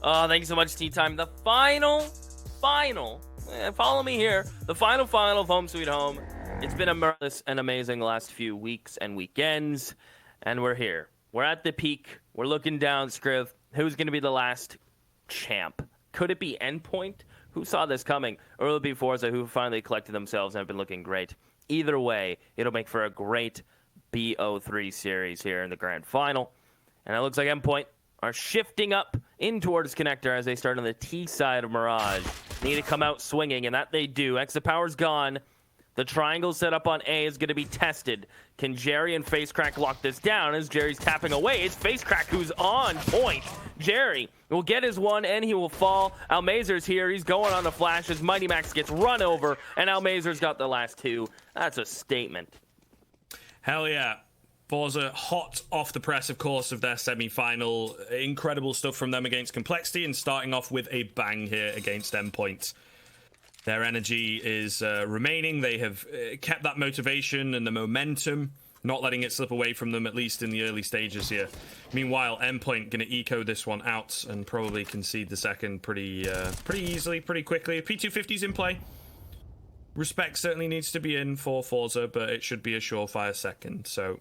Oh, thank you so much, Tea Time. The final, follow me here. The final of Home Sweet Home. It's been a marvelous and amazing last few weeks and weekends, and we're here. We're at the peak. We're looking down, Scriv. Who's going to be the last champ? Could it be Endpoint? Who saw this coming? Or will it be forZe, who finally collected themselves and have been looking great? Either way, it'll make for a great BO3 series here in the grand final. And it looks like Endpoint are shifting up in towards Connector as they start on the T side of Mirage. Need to come out swinging, and that they do. Power's gone. The triangle set up on A is going to be tested. Can Jerry and FaceCrack lock this down as Jerry's tapping away? It's FaceCrack who's on point. Jerry will get his one, and he will fall. Almazer's here. He's going on the flash as Mighty Max gets run over, and Almazer's got the last two. That's a statement. Hell yeah. forZe hot off the press, of course, of their semi-final. Incredible stuff from them against Complexity, and starting off with a bang here against Endpoint. Their energy is remaining. They have kept that motivation and the momentum, not letting it slip away from them, at least in the early stages here. Meanwhile, Endpoint going to eco this one out and probably concede the second pretty easily, pretty quickly. P250's in play. Respect certainly needs to be in for forZe, but it should be a surefire second. So,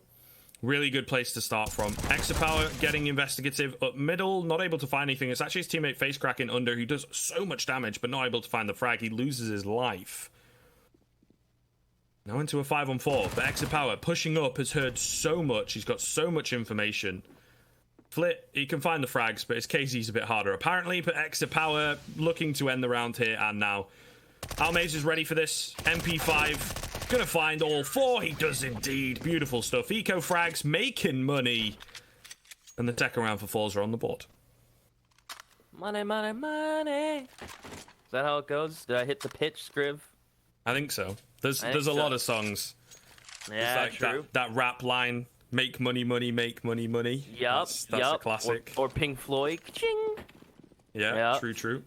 really good place to start from. Power getting investigative up middle, not able to find anything. It's actually his teammate FaceCrack in under, who does so much damage, but not able to find the frag. He loses his life. Now into a 5-on-4, but Power pushing up has heard so much. He's got so much information. Flit, he can find the frags, but his KZ's a bit harder apparently. But Power looking to end the round here and now. Almaze is ready for this. MP5 gonna find all four. He does indeed. Beautiful stuff. Eco frags making money. And the second round for forZe are on the board. Money, money, money. Is that how it goes? Did I hit the pitch, Scriv? I think so. There's a lot of songs. Yeah, like true. That rap line, make money, money, make money, money. Yup, that's a classic. Or Pink Floyd, ching. Yeah, yep. True.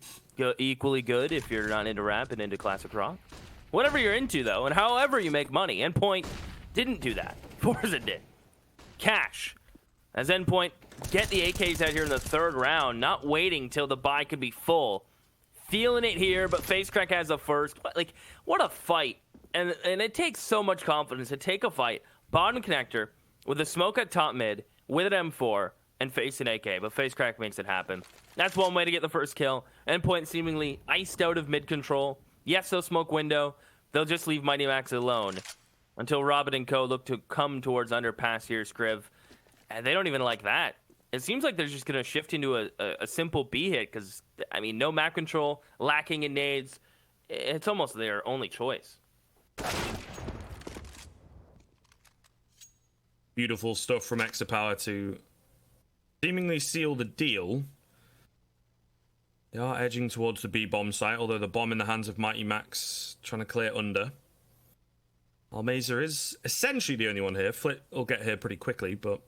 Equally good if you're not into rap and into classic rock. Whatever you're into, though, and however you make money. Endpoint didn't do that. forZe did. Cash. As Endpoint get the AKs out here in the third round, not waiting till the buy could be full. Feeling it here, but FaceCrack has the first. Like, what a fight. And it takes so much confidence to take a fight. Bottom connector with a smoke at top mid with an M4 and face an AK, but FaceCrack makes it happen. That's one way to get the first kill. Endpoint seemingly iced out of mid control. Yes, they'll smoke window. They'll just leave Mighty Max alone until Robin and co look to come towards underpass here, Scriv. And they don't even like that. It seems like they're just going to shift into a simple B hit because, I mean, no map control, lacking in nades. It's almost their only choice. Beautiful stuff from Power to seemingly seal the deal. They are edging towards the B bomb site, although the bomb in the hands of Mighty Max trying to clear under. Almazer is essentially the only one here. Flit will get here pretty quickly, but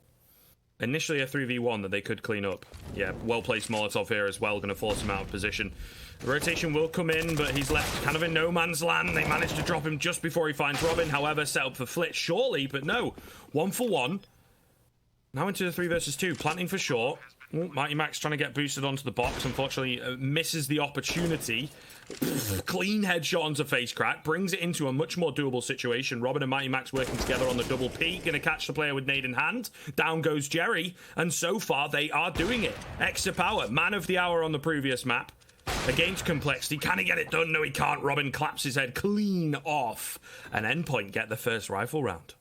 initially a 3v1 that they could clean up. Yeah, well-placed Molotov here as well, going to force him out of position. The rotation will come in, but he's left kind of in no man's land. They managed to drop him just before he finds Robin. However, set up for Flit surely, but no. 1-for-1. Now into the 3 versus 2, planting for short. Ooh, Mighty Max trying to get boosted onto the box. Unfortunately, misses the opportunity. Clean headshot onto FaceCrack. Brings it into a much more doable situation. Robin and Mighty Max working together on the double P. Going to catch the player with nade in hand. Down goes Jerry. And so far, they are doing it. Power, man of the hour on the previous map. Against Complexity. Can he get it done? No, he can't. Robin claps his head clean off. And Endpoint get the first rifle round.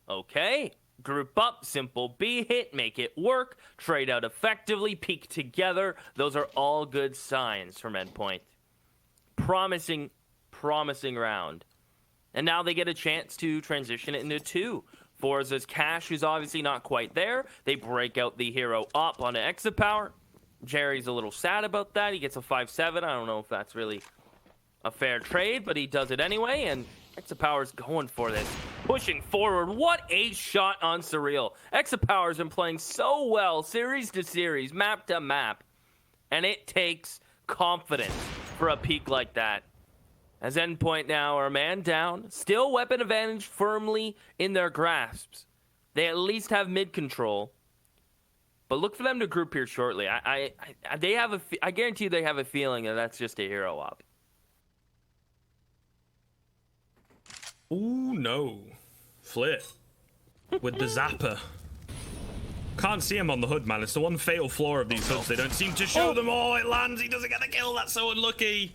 Okay. Group up, simple B hit, make it work, trade out effectively, peek together. Those are all good signs from Endpoint. Promising round. And now they get a chance to transition it into 2. forZe's Cash, who's obviously not quite there. They break out the hero up onto Power. Jerry's a little sad about that. He gets a 5-7. I don't know if that's really a fair trade, but he does it anyway, and Power's going for this. Pushing forward. What a shot on Surreal. Power's been playing so well, series to series, map to map. And it takes confidence for a peak like that. As Endpoint now are man down, still weapon advantage firmly in their grasps. They at least have mid control. But look for them to group here shortly. They have I guarantee they have a feeling that that's just a hero op. Ooh, no. Flit. With the zapper. Can't see him on the hood, man. It's the one fatal flaw of these hoods. They don't seem to show them all. It lands. He doesn't get the kill. That's so unlucky.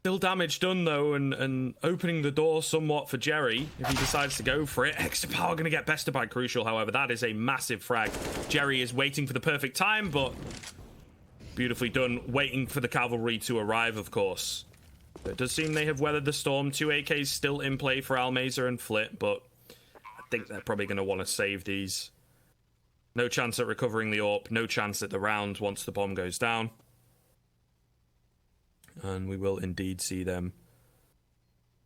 Still damage done, though, and opening the door somewhat for Jerry if he decides to go for it. Extra power going to get bested by Crucial, however. That is a massive frag. Jerry is waiting for the perfect time, but beautifully done. Waiting for the cavalry to arrive, of course. It does seem they have weathered the storm. 2 AKs still in play for Almeza and Flit, but I think they're probably going to want to save these. No chance at recovering the AWP. No chance at the round once the bomb goes down. And we will indeed see them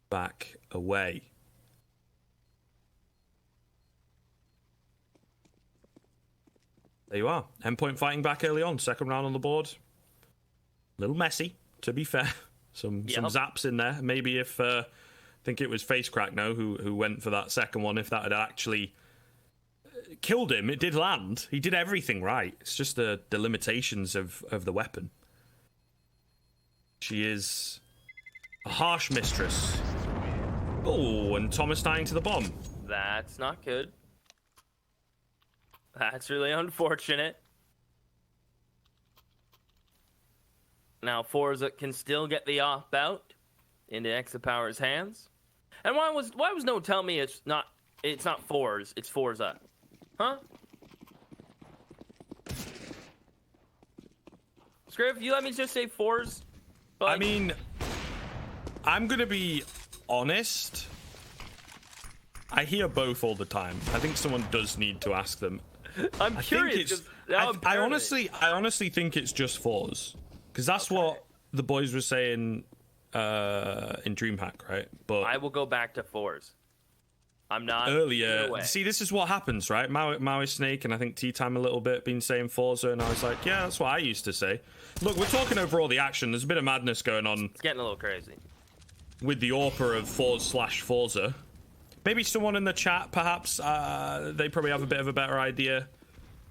back away. There you are. Endpoint fighting back early on. Second round on the board. A little messy, to be fair. Some zaps in there. Maybe if I think it was Facecrack now who went for that second one. If that had actually killed him, it did land. He did everything right. It's just the limitations of the weapon. She is a harsh mistress. Oh, and Thomas dying to the bomb. That's not good. That's really unfortunate. Now forZe can still get the off out into Exapower's hands. And why was no one telling me it's not forZe, it's forZe? Huh? Scriv, you let me just say forZe? I mean, I'm gonna be honest. I hear both all the time. I think someone does need to ask them. I'm curious. I honestly think it's just forZe, because that's what the boys were saying in DreamHack, right? But I will go back to forZe. I'm not earlier. See, this is what happens, right? Maui Snake and I think Tea Time a little bit been saying forZe, and I was like, yeah, that's what I used to say. Look, we're talking over all the action. There's a bit of madness going on. It's getting a little crazy with the AWPer of forZe/forZe. Maybe someone in the chat, perhaps, they probably have a bit of a better idea.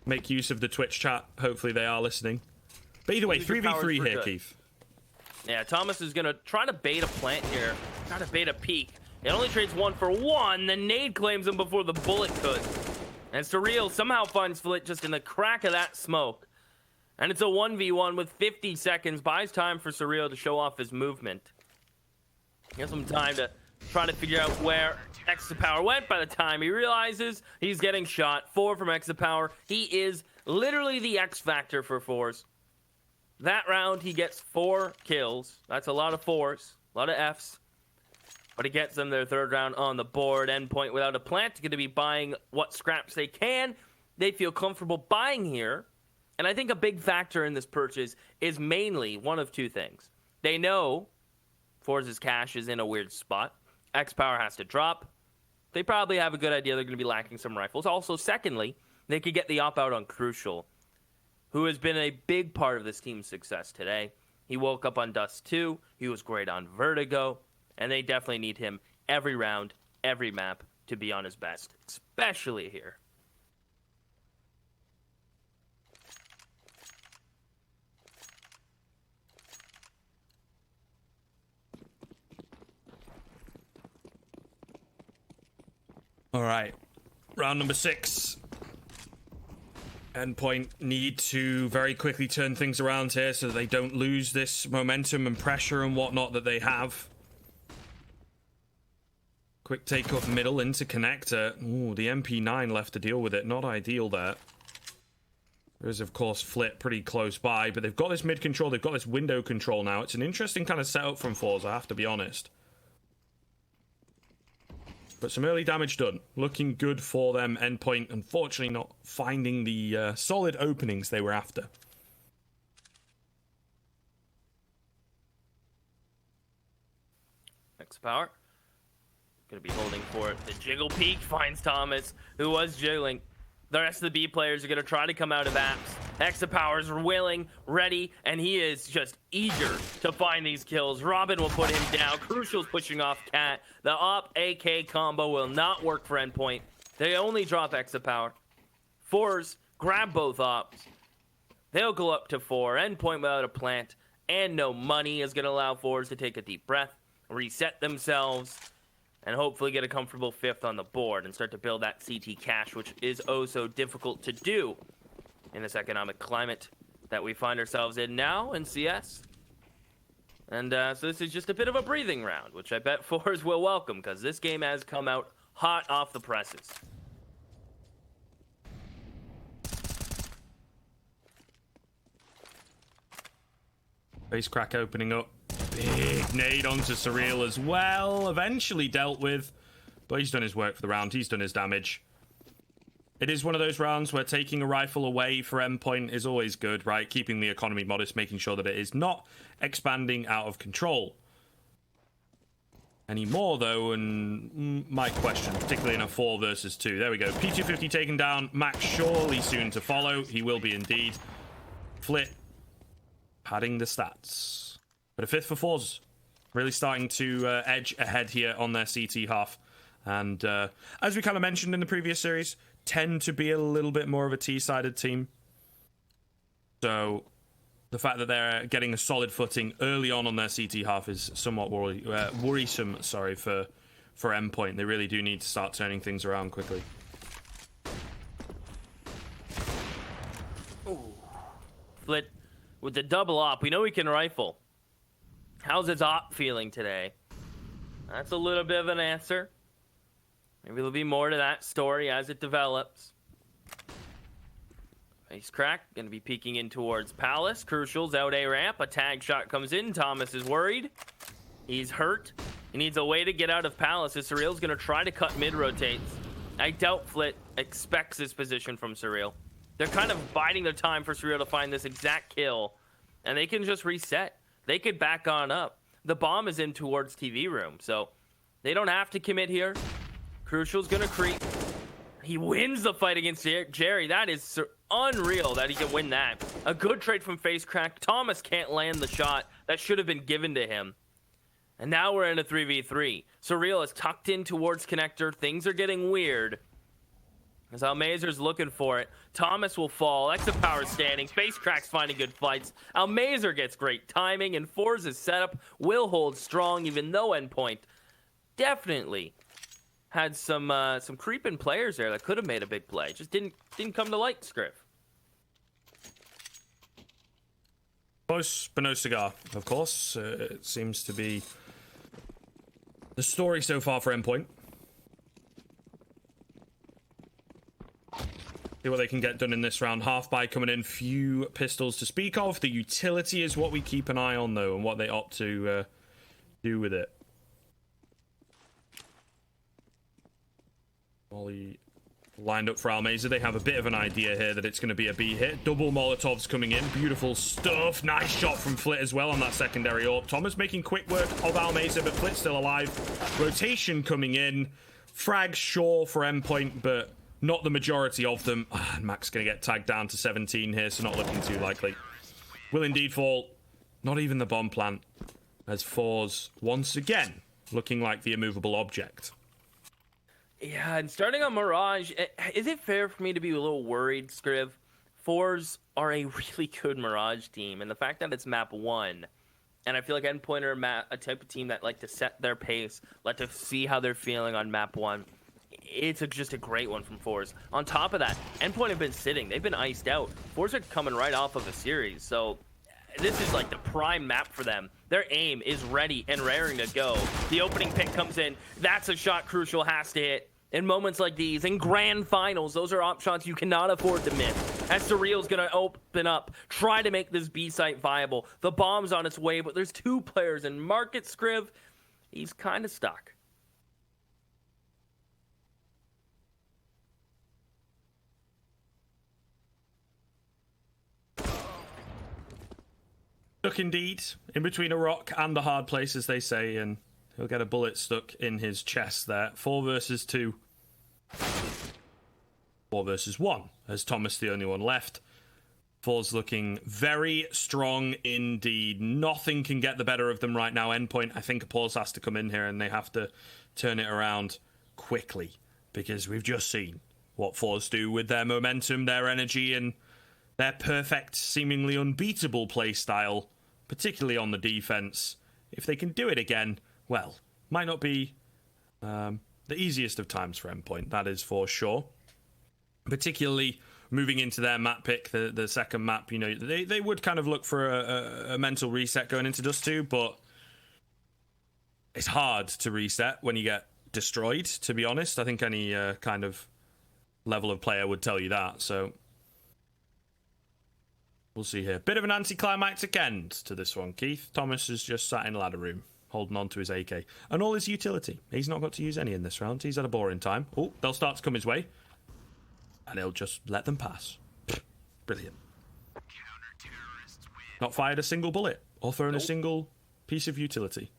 Make use of the Twitch chat. Hopefully they are listening. But either way, 3v3 here, Keith. Yeah, Thomas is going to try to bait a plant here. Try to bait a peek. It only trades 1 for 1. The nade claims him before the bullet could. And Surreal somehow finds Flit just in the crack of that smoke. And it's a 1v1 with 50 seconds. Buys time for Surreal to show off his movement. He has some time to try to figure out where Exapower went. By the time he realizes he's getting shot. 4 from Exapower. He is literally the X factor for forZe. That round, he gets 4 kills. That's a lot of 4s, a lot of Fs. But it gets them their third round on the board. Endpoint without a plant is going to be buying what scraps they can. They feel comfortable buying here. And I think a big factor in this purchase is mainly one of 2 things. They know forZe's cash is in a weird spot. X-Power has to drop. They probably have a good idea they're going to be lacking some rifles. Also, secondly, they could get the op out on Crucial, who has been a big part of this team's success today. He woke up on Dust 2. He was great on Vertigo. And they definitely need him every round, every map to be on his best, especially here. All right, round number 6. Endpoint need to very quickly turn things around here so that they don't lose this momentum and pressure and whatnot that they have. Quick take off middle into connector. Ooh, the MP9 left to deal with it. Not ideal there. There is, of course, Flit pretty close by, but they've got this mid control. They've got this window control now. It's an interesting kind of setup from forZe, I have to be honest. But some early damage done. Looking good for them. Endpoint, unfortunately, not finding the solid openings they were after. X-Power. Going to be holding for it. The jiggle peek finds Thomas, who was jiggling. The rest of the B players are going to try to come out of apps. Exapower's willing, ready, and he is just eager to find these kills. Robin will put him down. Crucial's pushing off Cat. The op AK combo will not work for Endpoint. They only drop Exapower. forZe grab both ops. They'll go up to 4. Endpoint without a plant and no money is going to allow forZe to take a deep breath, reset themselves, and hopefully get a comfortable 5th on the board and start to build that CT cash, which is oh so difficult to do in this economic climate that we find ourselves in now in CS. And so this is just a bit of a breathing round, which I bet forZe will welcome, because this game has come out hot off the presses. Face crack opening up. Big nade onto Surreal as well. Eventually dealt with. But he's done his work for the round. He's done his damage. It is one of those rounds where taking a rifle away for Endpoint is always good, right? Keeping the economy modest, making sure that it is not expanding out of control. Any more, though, and my question, particularly in a 4 versus 2. There we go. P250 taken down. Max surely soon to follow. He will be indeed. Flit padding the stats. But a 5th for forZe. Really starting to edge ahead here on their CT half. And as we kind of mentioned in the previous series, tend to be a little bit more of a T-sided team. So the fact that they're getting a solid footing early on their CT half is somewhat worrisome, for Endpoint. They really do need to start turning things around quickly. Ooh. Flit with the double op. We know he can rifle. How's his op feeling today? That's a little bit of an answer. Maybe there'll be more to that story as it develops. Face crack, going to be peeking in towards Palace. Crucial's out A ramp. A tag shot comes in. Thomas is worried. He's hurt. He needs a way to get out of Palace. Surreal's going to try to cut mid rotates. I doubt Flit expects this position from Surreal. They're kind of biding their time for Surreal to find this exact kill. And they can just reset. They could back on up. The bomb is in towards TV room, so they don't have to commit here. Crucial's gonna creep. He wins the fight against Jerry. That is unreal that he can win that. A good trade from Face Crack. Thomas can't land the shot that should have been given to him. And now we're in a 3v3. Surreal is tucked in towards connector. Things are getting weird. As Almazer's looking for it. Thomas will fall. Exit power standing. Face Crack's finding good fights. Almazer gets great timing. And forZe's setup will hold strong, even though Endpoint definitely had some creeping players there that could have made a big play. Just didn't come to light, Scriv. Close, but no cigar, of course. It seems to be the story so far for Endpoint. See what they can get done in this round. Half buy coming in, few pistols to speak of. The utility is what we keep an eye on, though, and what they opt to do with it. Molly lined up for Almazer. They have a bit of an idea here that it's going to be a B hit. Double Molotovs coming in. Beautiful stuff. Nice shot from Flit as well on that secondary AWP. Thomas making quick work of Almazer, but Flit's still alive. Rotation coming in. Frag sure for Endpoint, but not the majority of them. Max going to get tagged down to 17 here, so not looking too likely. Will indeed fall. Not even the bomb plant, as forZe once again looking like the immovable object. Yeah, and starting on Mirage, is it fair for me to be a little worried, Scriv? forZe are a really good Mirage team, and the fact that it's map 1, and I feel like Endpoint are a type of team that like to set their pace, like to see how they're feeling on map 1. It's just a great one from forZe. On top of that, Endpoint have been sitting. They've been iced out. forZe are coming right off of a series, so this is like the prime map for them. Their aim is ready and raring to go. The opening pick comes in. That's a shot Crucial has to hit. In moments like these, in grand finals, those are op shots you cannot afford to miss. As Surreal's going to open up, try to make this B site viable. The bomb's on its way, but there's 2 players in market. Scriv, he's kind of stuck. Stuck indeed, in between a rock and a hard place, as they say, and he'll get a bullet stuck in his chest there. 4 versus 2. 4 versus 1, as Thomas the only one left. forZe looking very strong indeed. Nothing can get the better of them right now. Endpoint, I think a pause has to come in here, and they have to turn it around quickly, because we've just seen what forZe do with their momentum, their energy, and their perfect, seemingly unbeatable play style, particularly on the defense. If they can do it again, well, might not be the easiest of times for Endpoint, that is for sure. Particularly moving into their map pick, the second map, you know, they would kind of look for a mental reset going into Dust 2, but it's hard to reset when you get destroyed, to be honest. I think any kind of level of player would tell you that, so we'll see here. Bit of an anticlimactic end to this one. Keith Thomas has just sat in ladder room, holding on to his AK. And all his utility. He's not got to use any in this round. He's had a boring time. Oh, they'll start to come his way. And he'll just let them pass. Brilliant. Not fired a single bullet. Or thrown a single piece of utility.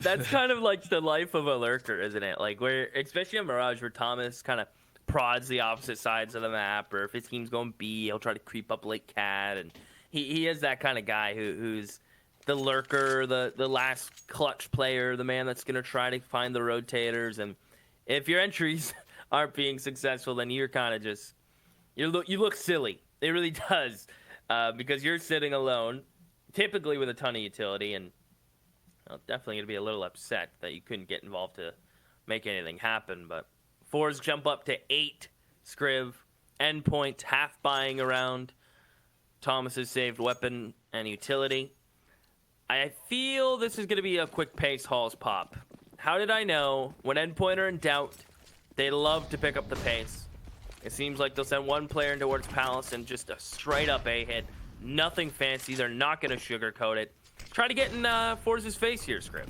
That's kind of like the life of a lurker, isn't it? Like, where, especially in Mirage, where Thomas kind of prods the opposite sides of the map, or if his team's going B, he'll try to creep up like Cat, and he is that kind of guy who's the lurker, the last clutch player, the man that's going to try to find the rotators, and if your entries aren't being successful, then you're kind of just, you look silly. It really does, because you're sitting alone, typically with a ton of utility, and definitely going to be a little upset that you couldn't get involved to make anything happen, but forZe jump up to 8. Scriv, Endpoint, half buying around Thomas's saved weapon and utility. I feel this is going to be a quick pace Halls pop. How did I know? When Endpoint are in doubt, they love to pick up the pace. It seems like they'll send one player towards Palace and just a straight up A hit. Nothing fancy. They're not going to sugarcoat it. Try to get in forZe's face here, Scriv.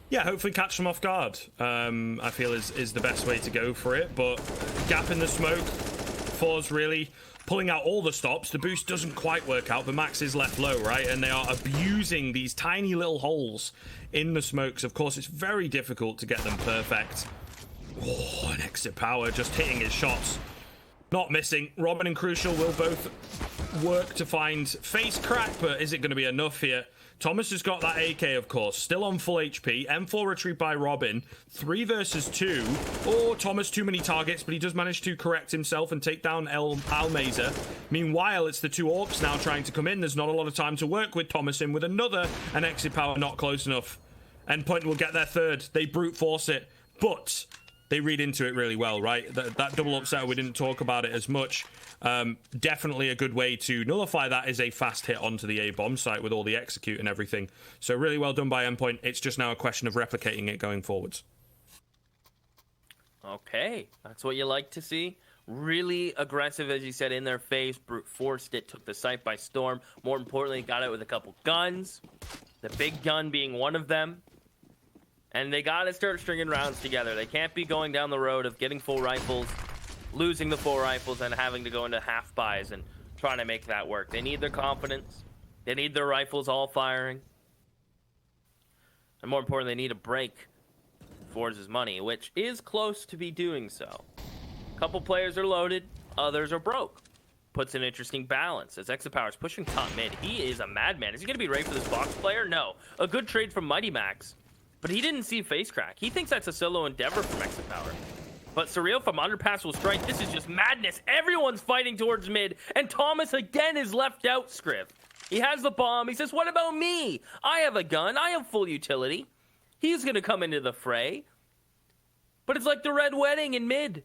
Yeah, hopefully catch them off guard. I feel is the best way to go for it. But gap in the smoke, forZe really pulling out all the stops. The boost doesn't quite work out. The max is left low, right? And they are abusing these tiny little holes in the smokes. Of course, it's very difficult to get them perfect. Oh, an exit power just hitting his shots. Not missing. Robin and Crucial will both work to find face crack, but is it going to be enough here? Thomas has got that AK, of course, still on full HP. M4 retreat by Robin. 3 versus 2. Oh, Thomas, too many targets, but he does manage to correct himself and take down Almazer. Meanwhile, it's the 2 Orcs now trying to come in. There's not a lot of time to work with Thomas in with an exit power not close enough. Endpoint will get their third. They brute force it, but they read into it really well, right? That double upset, we didn't talk about it as much. Definitely a good way to nullify that is a fast hit onto the A bomb site with all the execute and everything. So really well done by Endpoint. It's just now a question of replicating it going forwards. Okay, that's what you like to see. Really aggressive, as you said, in their face. Brute forced it, took the site by storm. More importantly, got it with a couple guns. The big gun being one of them. And they got to start stringing rounds together. They can't be going down the road of getting full rifles, losing the full rifles, and having to go into half buys and trying to make that work. They need their confidence. They need their rifles all firing. And more importantly, they need a break forZe's money, which is close to be doing so. A couple players are loaded, others are broke. Puts an interesting balance as Exit Power's pushing top mid. He is a madman. Is he going to be ready for this box player? No. A good trade from Mighty Max, but he didn't see face crack. He thinks that's a solo endeavor from Exit Power. But Surreal from Underpass will strike. This is just madness. Everyone's fighting towards mid, and Thomas again is left out, Scriv. He has the bomb. He says, what about me? I have a gun. I have full utility. He's going to come into the fray. But it's like the Red Wedding in mid.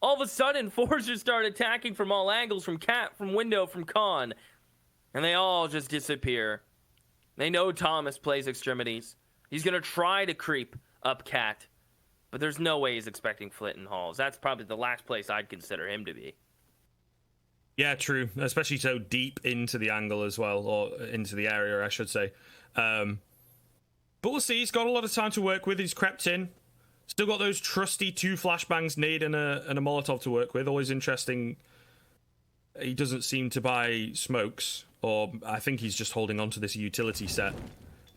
All of a sudden, forZe start attacking from all angles, from Cat, from Window, from Con. And they all just disappear. They know Thomas plays extremities. He's going to try to creep up Cat. But there's no way he's expecting Flit and Halls. That's probably the last place I'd consider him to be. Yeah, true. Especially so deep into the angle as well, or into the area, I should say. But we'll see. He's got a lot of time to work with. He's crept in. Still got those trusty 2 flashbangs nade and a Molotov to work with. Always interesting. He doesn't seem to buy smokes, or I think he's just holding on to this utility set.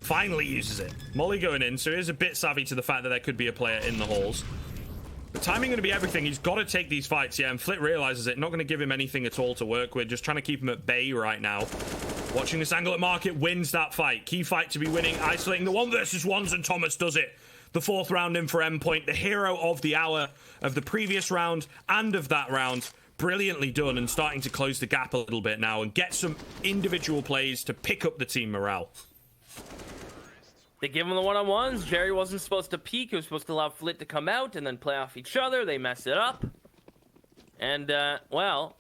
Finally uses it. Molly going in, so he is a bit savvy to the fact that there could be a player in the halls. The timing going to be everything. He's got to take these fights, yeah, and Flit realizes it. Not going to give him anything at all to work with. Just trying to keep him at bay right now. Watching this angle at market, wins that fight. Key fight to be winning, isolating the 1 versus 1s, and Thomas does it. the 4th round in for Endpoint, the hero of the hour of the previous round and of that round. Brilliantly done, and starting to close the gap a little bit now and get some individual plays to pick up the team morale. They give him the one-on-ones. Jerry wasn't supposed to peek. He was supposed to allow Flit to come out and then play off each other. They mess it up. And, well,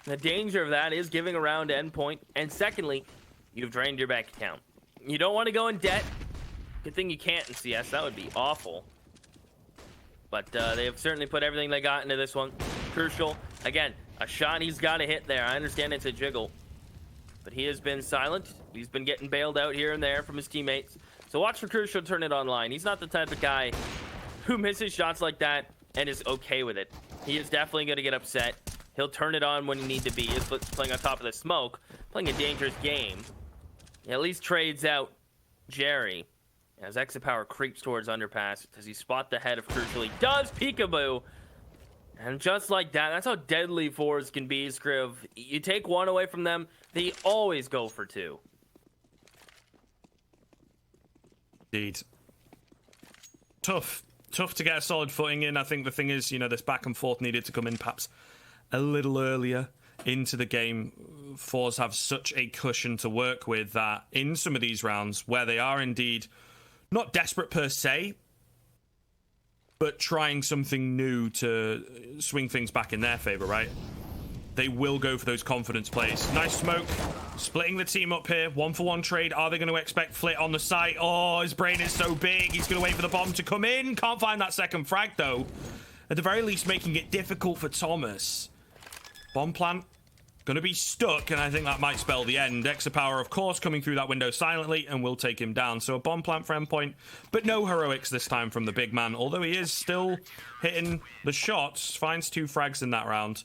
the danger of that is giving around to Endpoint. And secondly, you've drained your bank account. You don't want to go in debt. Good thing you can't in CS. That would be awful. But they have certainly put everything they got into this one. Crucial. Again, a shot he's got to hit there. I understand it's a jiggle. But he has been silent. He's been getting bailed out here and there from his teammates. So watch for Crucial turn it online. He's not the type of guy who misses shots like that and is okay with it. He is definitely going to get upset. He'll turn it on when he need to be. He's playing on top of the smoke, playing a dangerous game. He at least trades out Jerry as Exit Power creeps towards underpass. Does he spot the head of Crucial? He does. Peekaboo. And just like that, that's how deadly forZe can be, Scriv. You take one away from them, they always go for two. Indeed. Tough to get a solid footing in. I think the thing is, you know, this back and forth needed to come in perhaps a little earlier into the game. forZe have such a cushion to work with that in some of these rounds where they are indeed not desperate per se, but trying something new to swing things back in their favor, right? They will go for those confidence plays. Nice smoke. Splitting the team up here. 1-for-1 trade. Are they going to expect Flit on the site? Oh, his brain is so big. He's going to wait for the bomb to come in. Can't find that second frag, though. At the very least, making it difficult for Thomas. Bomb plant. Going to be stuck, and I think that might spell the end. Extra Power, of course, coming through that window silently, and will take him down. So a bomb plant for Endpoint, but no heroics this time from the big man, although he is still hitting the shots. Finds 2 frags in that round.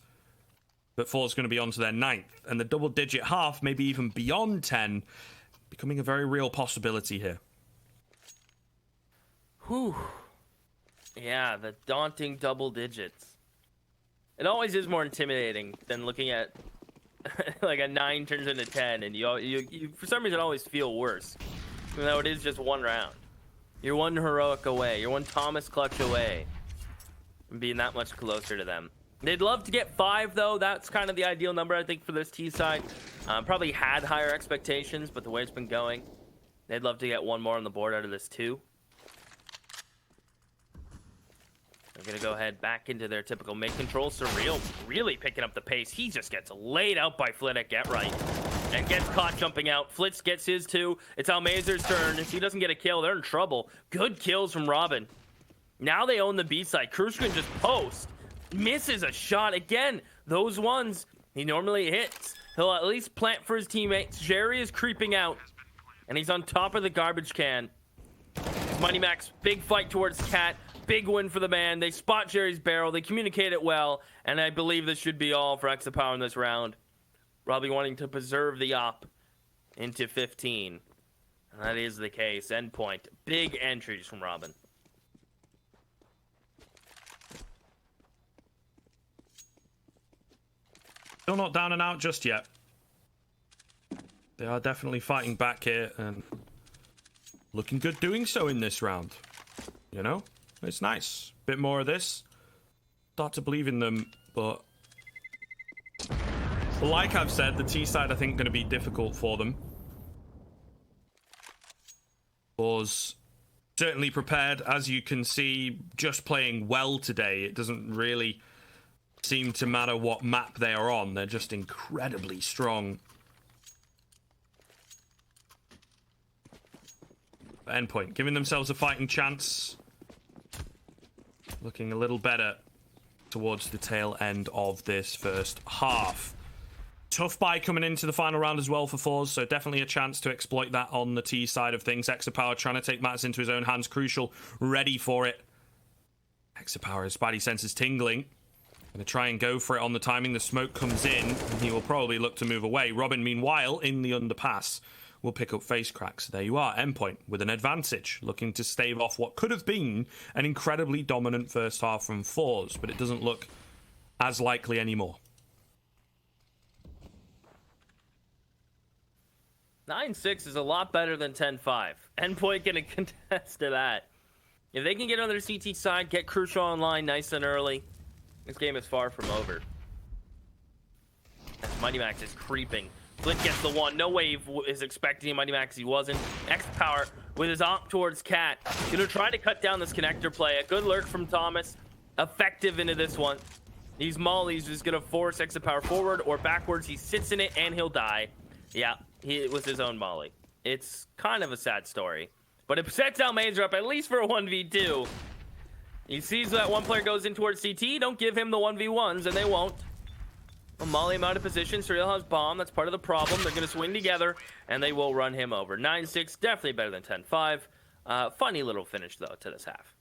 But forZe going to be on to their 9th, and the double-digit half, maybe even beyond 10, becoming a very real possibility here. Whew. Yeah, the daunting double digits. It always is more intimidating than looking at like a 9 turns into 10, and you for some reason always feel worse, even though it is just one round. You're one heroic away. You're one Thomas clutch away from being that much closer to them. They'd love to get 5, though. That's kind of the ideal number, I think, for this T side. Probably had higher expectations, but the way it's been going, they'd love to get 1 more on the board out of this 2. They're going to go ahead back into their typical mid-control. Surreal really picking up the pace. He just gets laid out by Flit at Get Right and gets caught jumping out. Flitz gets his 2. It's Almazer's turn. If he doesn't get a kill, they're in trouble. Good kills from Robin. Now they own the B side. Krush can just post. Misses a shot again. Those ones he normally hits. He'll at least plant for his teammates. Jerry is creeping out, and he's on top of the garbage can. Money Max, big fight towards Cat. Big win for the man. They spot Jerry's barrel. They communicate it well, and I believe this should be all for Extra Power in this round. Probably wanting to preserve the op into 15. And that is the case. Endpoint. Big entries from Robin. Still not down and out just yet. They are definitely fighting back here and looking good doing so in this round. You know, it's nice. Bit more of this. Start to believe in them, but like I've said, the T side I think going to be difficult for them. Was certainly prepared, as you can see, just playing well today. It doesn't really seem to matter what map they are on. They're just incredibly strong. Endpoint giving themselves a fighting chance. Looking a little better towards the tail end of this first half. Tough buy coming into the final round as well for forZe, so definitely a chance to exploit that on the T side of things. Exapower trying to take matters into his own hands. Crucial, ready for it. Exapower, his spidey senses tingling. Going to try and go for it on the timing. The smoke comes in, and he will probably look to move away. Robin, meanwhile, in the underpass, will pick up face cracks. There you are, Endpoint with an advantage, looking to stave off what could have been an incredibly dominant first half from forZe, but it doesn't look as likely anymore. 9-6 is a lot better than 10-5. Endpoint gonna contest to that. If they can get on their CT side, get Crucial online nice and early, this game is far from over. As Mighty Max is creeping. Flint gets the one. No way he is expecting Mighty Max. He wasn't. X Power with his op towards Cat. Gonna try to cut down this connector play. A good lurk from Thomas. Effective into this one. These mollies is gonna force X Power forward or backwards. He sits in it and he'll die. Yeah, it was his own molly. It's kind of a sad story. But it sets Almazer up at least for a 1v2. He sees that one player goes in towards CT. Don't give him the 1v1s and they won't. Molly him out of position. Surreal has bomb. That's part of the problem. They're going to swing together, and they will run him over. 9-6, definitely better than 10-5. Funny little finish, though, to this half.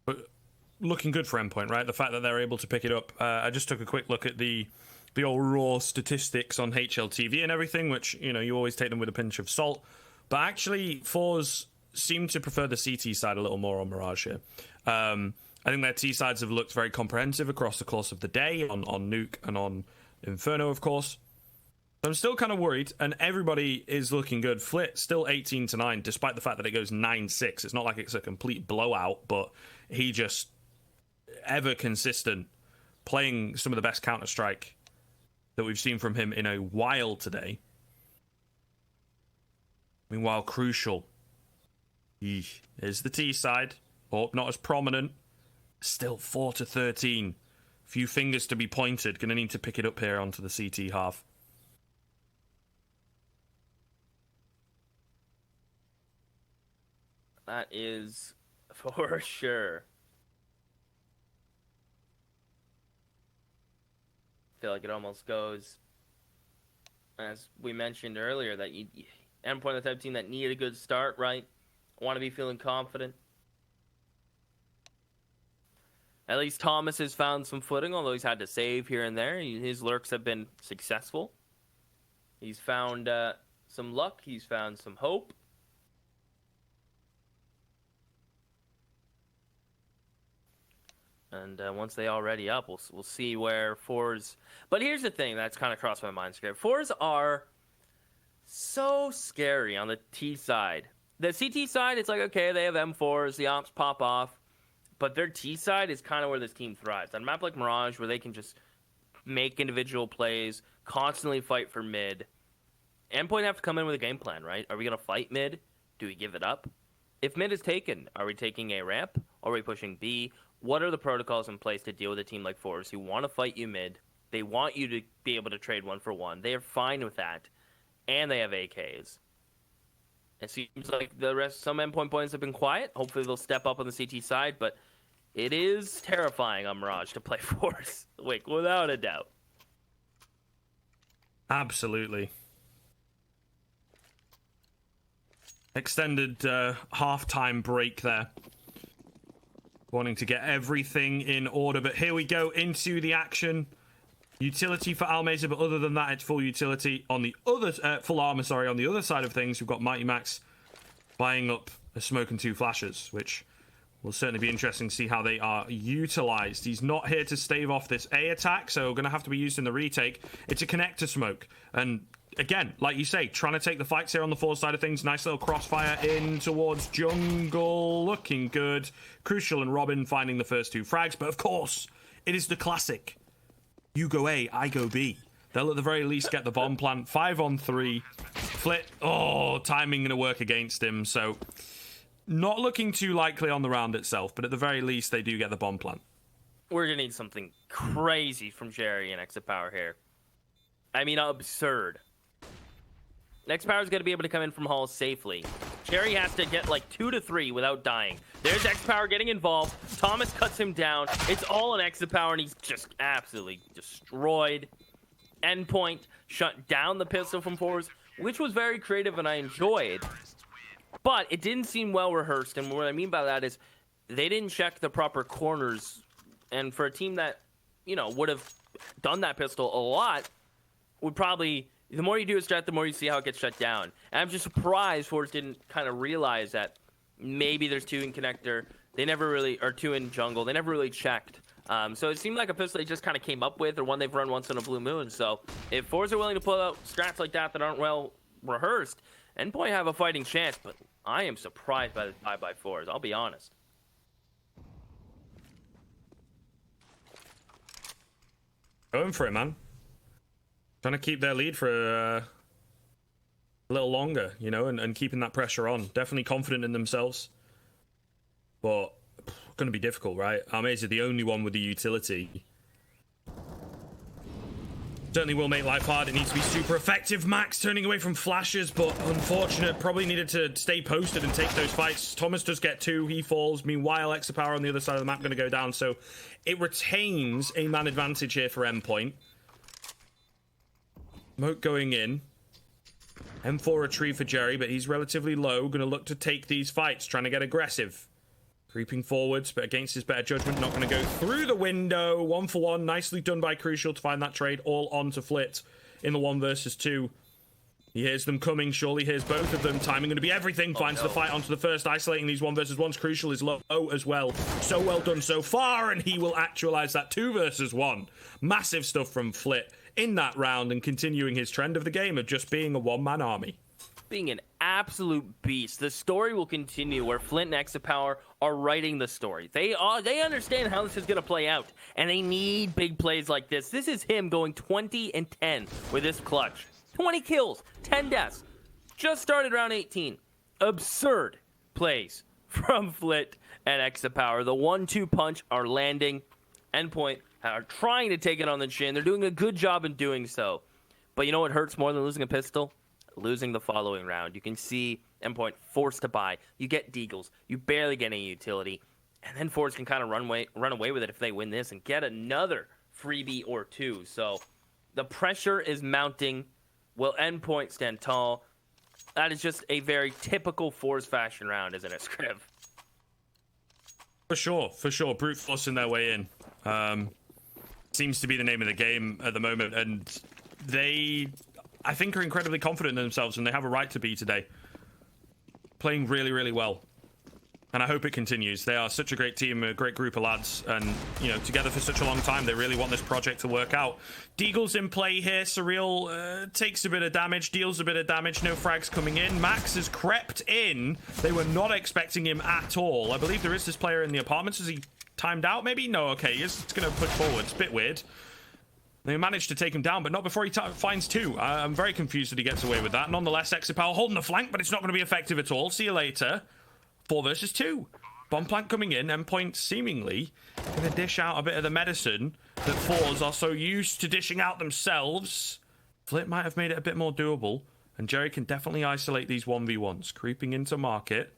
But looking good for Endpoint, right? The fact that they're able to pick it up. I just took a quick look at the old raw statistics on HLTV and everything, which, you know, you always take them with a pinch of salt. But actually, forZe seem to prefer the CT side a little more on Mirage here. I think their T sides have looked very comprehensive across the course of the day on Nuke and on Inferno, of course. But I'm still kind of worried, and everybody is looking good. Flit still 18-9, despite the fact that it goes 9-6. It's not like it's a complete blowout, but he just ever consistent, playing some of the best Counter-Strike that we've seen from him in a while today. Meanwhile, Crucial. Here's the T side. Oh, not as prominent. Still 4-13. Few fingers to be pointed. Gonna need to pick it up here onto the CT half. That is for sure. I feel like it almost goes, as we mentioned earlier, that Endpoint the type of team that need a good start, right? Want to be feeling confident. At least Thomas has found some footing, although he's had to save here and there. His lurks have been successful. He's found some luck. He's found some hope. And once they all ready up, we'll see where forZe... But here's the thing that's kind of crossed my mind. forZe are so scary on the T side. The CT side, it's like, okay, they have M4s, the ops pop off. But their T side is kind of where this team thrives. On a map like Mirage, where they can just make individual plays, constantly fight for mid. Endpoint have to come in with a game plan, right? Are we going to fight mid? Do we give it up? If mid is taken, are we taking A ramp? Or are we pushing B? What are the protocols in place to deal with a team like forZe who want to fight you mid? They want you to be able to trade 1-for-1. They are fine with that. And they have AKs. It seems like the rest, some Endpoint points have been quiet. Hopefully they'll step up on the CT side, but it is terrifying on Mirage to play forZe. Like, without a doubt. Absolutely. Extended half-time break there. Wanting to get everything in order, but here we go into the action. Utility for Almazer, but other than that, it's full utility on the other full armor. Sorry, on the other side of things, we've got Mighty Max buying up a smoke and 2 flashes, which will certainly be interesting to see how they are utilized. He's not here to stave off this A attack, so going to have to be used in the retake. It's a connector smoke, and again, like you say, trying to take the fights here on the forward side of things. Nice little crossfire in towards jungle, looking good. Crucial and Robin finding the first 2 frags, but of course, it is the classic. You go A, I go B. They'll at the very least get the bomb plant. 5-on-3. Flit. Oh, timing going to work against him. So, not looking too likely on the round itself, but at the very least, they do get the bomb plant. We're going to need something crazy from Jerry and Exit Power here. I mean, absurd. Next Power is going to be able to come in from Hall safely. Jerry has to get like 2 to 3 without dying. There's X Power getting involved. Thomas cuts him down. It's all an Exit Power, and he's just absolutely destroyed. Endpoint shut down the pistol from forZe, which was very creative and I enjoyed. But it didn't seem well rehearsed, and what I mean by that is they didn't check the proper corners. And for a team that, you know, would have done that pistol a lot, would probably... The more you do a strat, the more you see how it gets shut down. And I'm just surprised forZe didn't kind of realize that maybe there's 2 in connector. They never really, or 2 in jungle. They never really checked. So it seemed like a pistol they just kind of came up with, or one they've run once in a blue moon. So if forZe are willing to pull out strats like that that aren't well rehearsed, Endpoint have a fighting chance. But I am surprised by the 5x4s, I'll be honest. Going for it, man. Trying to keep their lead for a little longer, you know, and keeping that pressure on. Definitely confident in themselves. But going to be difficult, right? Armaze are the only one with the utility. Certainly will make life hard. It needs to be super effective. Max turning away from flashes, but unfortunate. Probably needed to stay posted and take those fights. Thomas does get 2. He falls. Meanwhile, Exapower on the other side of the map going to go down. So it retains a man advantage here for Endpoint. Smoke going in. M4 retrieve for Jerry, but he's relatively low. Going to look to take these fights. Trying to get aggressive. Creeping forwards, but against his better judgment, not going to go through the window. 1 for 1. Nicely done by Crucial to find that trade all onto Flit in the 1 versus 2. He hears them coming. Surely hears both of them. Timing going to be everything. Finds the fight onto the first, isolating these 1 versus 1s. Crucial is low as well. So well done so far, and he will actualize that 2 versus 1. Massive stuff from Flit in that round, and continuing his trend of the game of just being a one-man army. Being an absolute beast. The story will continue where Flint and Exapower are writing the story. They understand how this is going to play out, and they need big plays like this. This is him going 20 and 10 with this clutch. 20 kills, 10 deaths. Just started round 18. Absurd plays from Flit and Exapower. The 1-2 punch are landing. Endpoint are trying to take it on the chin. They're doing a good job in doing so. But you know what hurts more than losing a pistol? Losing the following round. You can see Endpoint forced to buy. You get deagles. You barely get any utility. And then forZe can kind of run away with it if they win this and get another freebie or 2. So the pressure is mounting. Will Endpoint stand tall? That is just a very typical forZe fashion round, isn't it, Scriv? For sure. Brute forcing their way in. Seems to be the name of the game at the moment. And they, I think, are incredibly confident in themselves, and they have a right to be today. Playing really, really well. And I hope it continues. They are such a great team, a great group of lads, and, you know, together for such a long time. They really want this project to work out. Deagle's in play here. Surreal takes a bit of damage, deals a bit of damage. No frags coming in. Max has crept in. They were not expecting him at all. I believe there is this player in the apartments. Is he timed out, maybe? No, okay. He's going to push forward. It's a bit weird. They managed to take him down, but not before he finds 2. I'm very confused that he gets away with that. Nonetheless, Exapower holding the flank, but it's not going to be effective at all. See you later. 4 versus 2. Bomb plant coming in. Endpoint seemingly going to dish out a bit of the medicine that forZe are so used to dishing out themselves. Flit might have made it a bit more doable, and Jerry can definitely isolate these 1v1s. Creeping into market.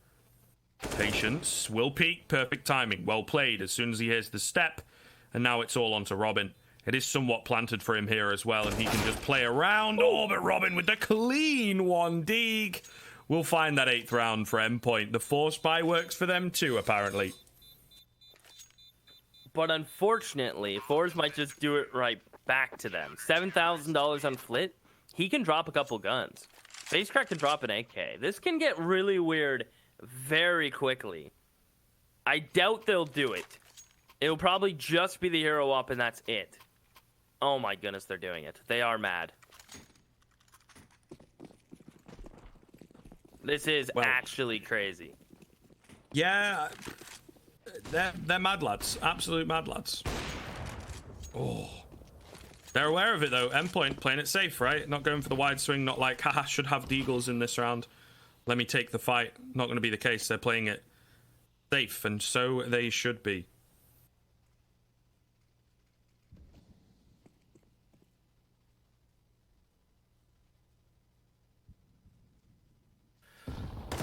Patience. Will peek. Perfect timing. Well played as soon as he hears the step, and now it's all onto Robin. It is somewhat planted for him here as well, and he can just play around. Oh, but Robin with the clean 1 deeg. We'll find that 8th round for Endpoint. The force buy works for them too, apparently. But unfortunately, forZe might just do it right back to them. $7,000 on Flit. He can drop a couple guns. FaceCrack can drop an AK. This can get really weird very quickly. I doubt they'll do it. It'll probably just be the hero up, and that's it. Oh my goodness, they're doing it. They are mad. This is actually crazy. Yeah, they're mad lads. Absolute mad lads. Oh. They're aware of it, though. Endpoint playing it safe, right? Not going for the wide swing, not like, haha, should have deagles in this round. Let me take the fight. Not going to be the case. They're playing it safe, and so they should be.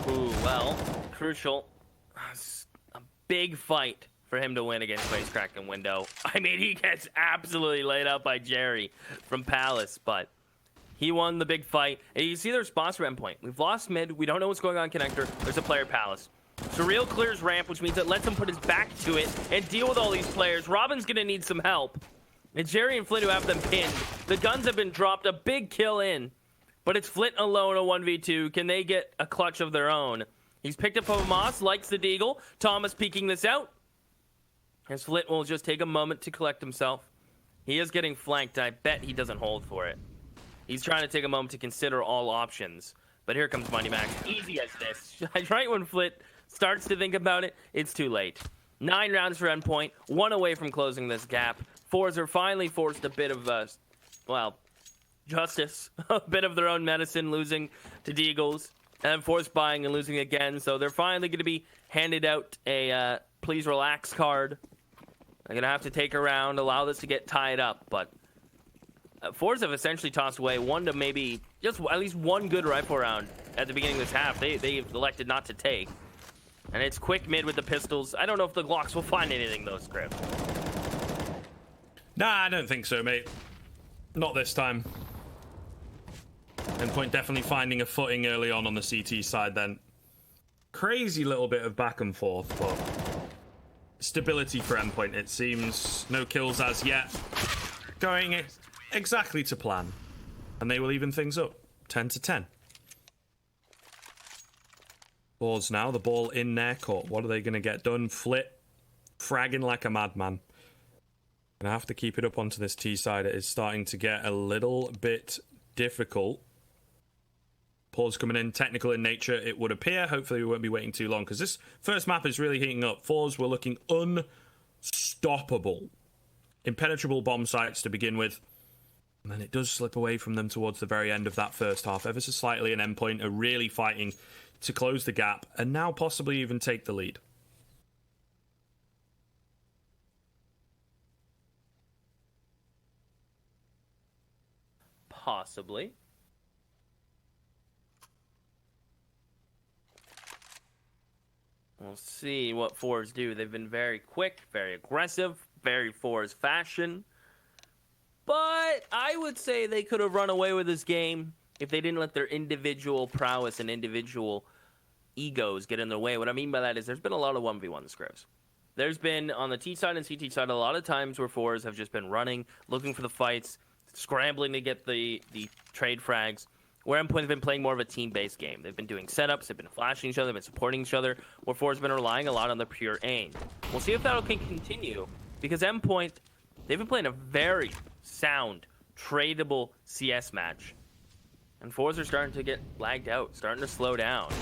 Ooh, well, Crucial. A big fight for him to win against FaceCrack and Window. I mean, he gets absolutely laid out by Jerry from Palace, but he won the big fight. And you see the response from Endpoint. We've lost mid. We don't know what's going on Connector. There's a player Palace. Surreal clears ramp, which means it lets him put his back to it and deal with all these players. Robin's going to need some help. And Jerry and Flint who have them pinned. The guns have been dropped. A big kill in. But it's Flit alone, a 1v2. Can they get a clutch of their own? He's picked up a Moss, likes the deagle. Thomas peeking this out. As Flit will just take a moment to collect himself. He is getting flanked. I bet he doesn't hold for it. He's trying to take a moment to consider all options. But here comes Mighty Max. Easy as this. Right when Flit starts to think about it, it's too late. 9 rounds for Endpoint, 1 away from closing this gap. forZe are finally forced a bit of, well, justice. A bit of their own medicine, losing to Deagles. And force buying and losing again. So they're finally going to be handed out a please relax card. They're going to have to take a round, allow this to get tied up. But forZe have essentially tossed away one to maybe just at least one good rifle round at the beginning of this half. They elected not to take. And it's quick mid with the pistols. I don't know if the Glocks will find anything, though, Script. Nah, I don't think so, mate. Not this time. Endpoint definitely finding a footing early on the CT side then. Crazy little bit of back and forth, but stability for Endpoint, it seems. No kills as yet. Going exactly to plan. And they will even things up. 10-10. forZe now, the ball in their court. What are they going to get done? Flit, fragging like a madman. Gonna have to keep it up onto this T side. It is starting to get a little bit difficult. Pause coming in, technical in nature, it would appear. Hopefully we won't be waiting too long, because this first map is really heating up. forZe were looking unstoppable. Impenetrable bomb sites to begin with. And then it does slip away from them towards the very end of that first half. Ever so slightly, an Endpoint are really fighting to close the gap, and now possibly even take the lead. Possibly. We'll see what forZe do. They've been very quick, very aggressive, very forZe fashion. But I would say they could have run away with this game if they didn't let their individual prowess and individual egos get in their way. What I mean by that is there's been a lot of 1v1 scripts. There's been, on the T side and CT side, a lot of times where forZe have just been running, looking for the fights, scrambling to get the trade frags. Where Endpoint have been playing more of a team-based game. They've been doing setups, they've been flashing each other, they've been supporting each other, where forZe have been relying a lot on their pure aim. We'll see if that can continue, because Endpoint, they've been playing a very sound, tradable CS match. And forZe are starting to get lagged out, starting to slow down.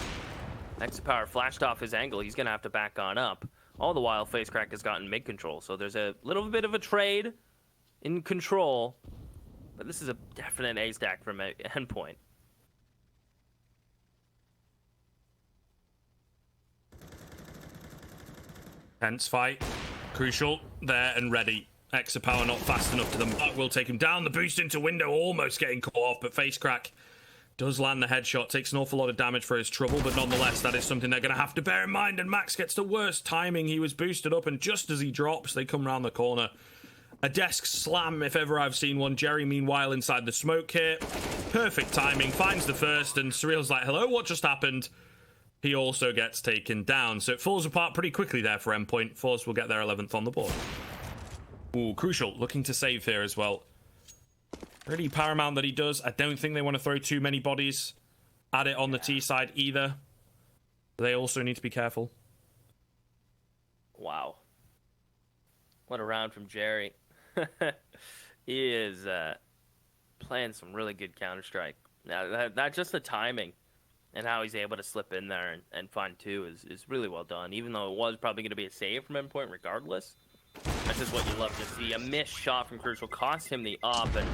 Power flashed off his angle, he's going to have to back on up. All the while, FaceCrack has gotten mid-control, so there's a little bit of a trade in control, but this is a definite A-stack from Endpoint. Tense fight. Crucial. There and ready. Power not fast enough to them, but will take him down. The boost into window almost getting caught off, but FaceCrack does land the headshot. Takes an awful lot of damage for his trouble, but nonetheless, that is something they're going to have to bear in mind. And Max gets the worst timing. He was boosted up, and just as he drops, they come around the corner. A desk slam, if ever I've seen one. Jerry, meanwhile, inside the smoke here. Perfect timing. Finds the first, and Surreal's like, hello, what just happened? He also gets taken down. So it falls apart pretty quickly there for Endpoint. forZe will get their 11th on the board. Ooh, Crucial looking to save here as well. Pretty paramount that he does. I don't think they want to throw too many bodies at it on the T side either. They also need to be careful. Wow. What a round from Jerry. He is playing some really good Counter-Strike. Now, that just the timing and how he's able to slip in there and find two is really well done. Even though it was probably going to be a save from Endpoint regardless. That's just what you love to see. A missed shot from Crucial cost him the up, and